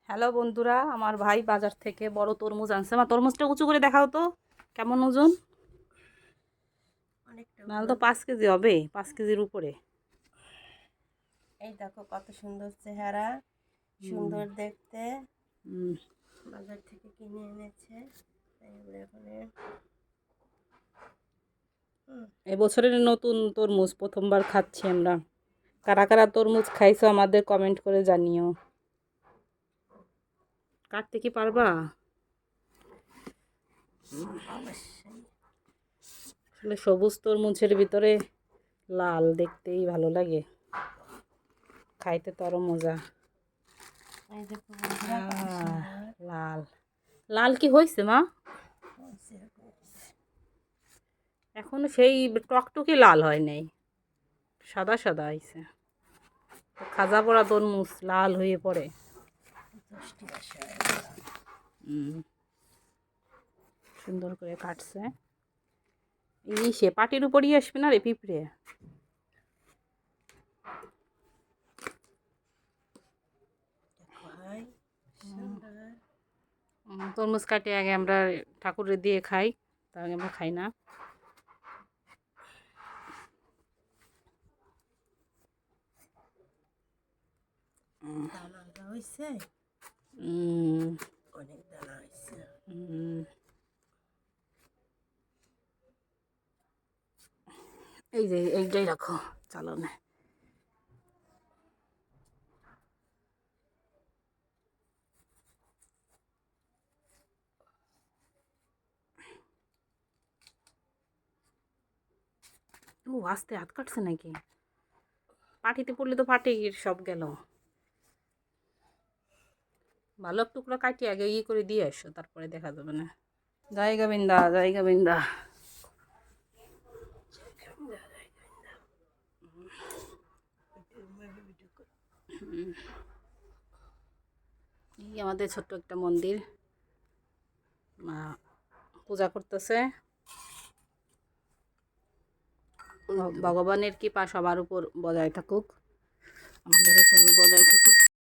Hello বন্ধুরা, আমার ভাই বাজার থেকে বড় তরমুজ আনছে। আমার তরমুজটা উঁচু করে দেখাও তো কেমন ওজন। অনেকটা নাহলে তো 5 কেজি হবে, 5 কেজির উপরে। এই দেখো কত সুন্দর চেহারা, সুন্দর দেখতে। বাজার থেকে কিনে এনেছে এবছরের নতুন তরমুজ প্রথমবার খাচ্ছি আমরা। কারা কারা তরমুজ খাইছো আমাদের কমেন্ট করে জানিও। কাটতে কি পারবা? অবশ্যই। আসলে সবুজ তরমুজের ভিতরে লাল দেখতেই ভালো লাগে, খাইতে তো আরো মজা। এই দেখো বন্ধুরা কত সুন্দর লাল লাল কি হয়েছে মা? হয়েছে, এরকম হয়েছে। এখনো সেই টকটকে লাল হয় নাই, সাদা সাদা হয়েছে। খাজা পড়া তরমুজ লাল হয়ে পড়ে। 10টি আসে। সুন্দর করে কাটছে। এই সে পাটির উপরই আসবে না রে পিঁপড়ে। ভাই সুন্দর। তরমুজ কাটে আগে আমরা ঠাকুরে দিয়ে খাই, তার আগে আমরা খাই না। দানাটা হয়েছে, অনেক দানা হয়েছে। এই যে এইটাই রাখো চালনে। ও আস্তে হাত কাটছে নাকি? পাটিতে পড়লে তো পাটি সব গেল। ভালো টুকরা কাটি আগে করে দিয়ে আসো, তারপরে দেখা যাবে না। জায়গা বিন্দা জায়গা বিন্দা। এই আমাদের ছোট্ট একটা মন্দির, মা পূজা করতেছে। ভগবানের কৃপা সবার উপর বজায় থাকুক, আমাদের উপর বজায় থাকুক।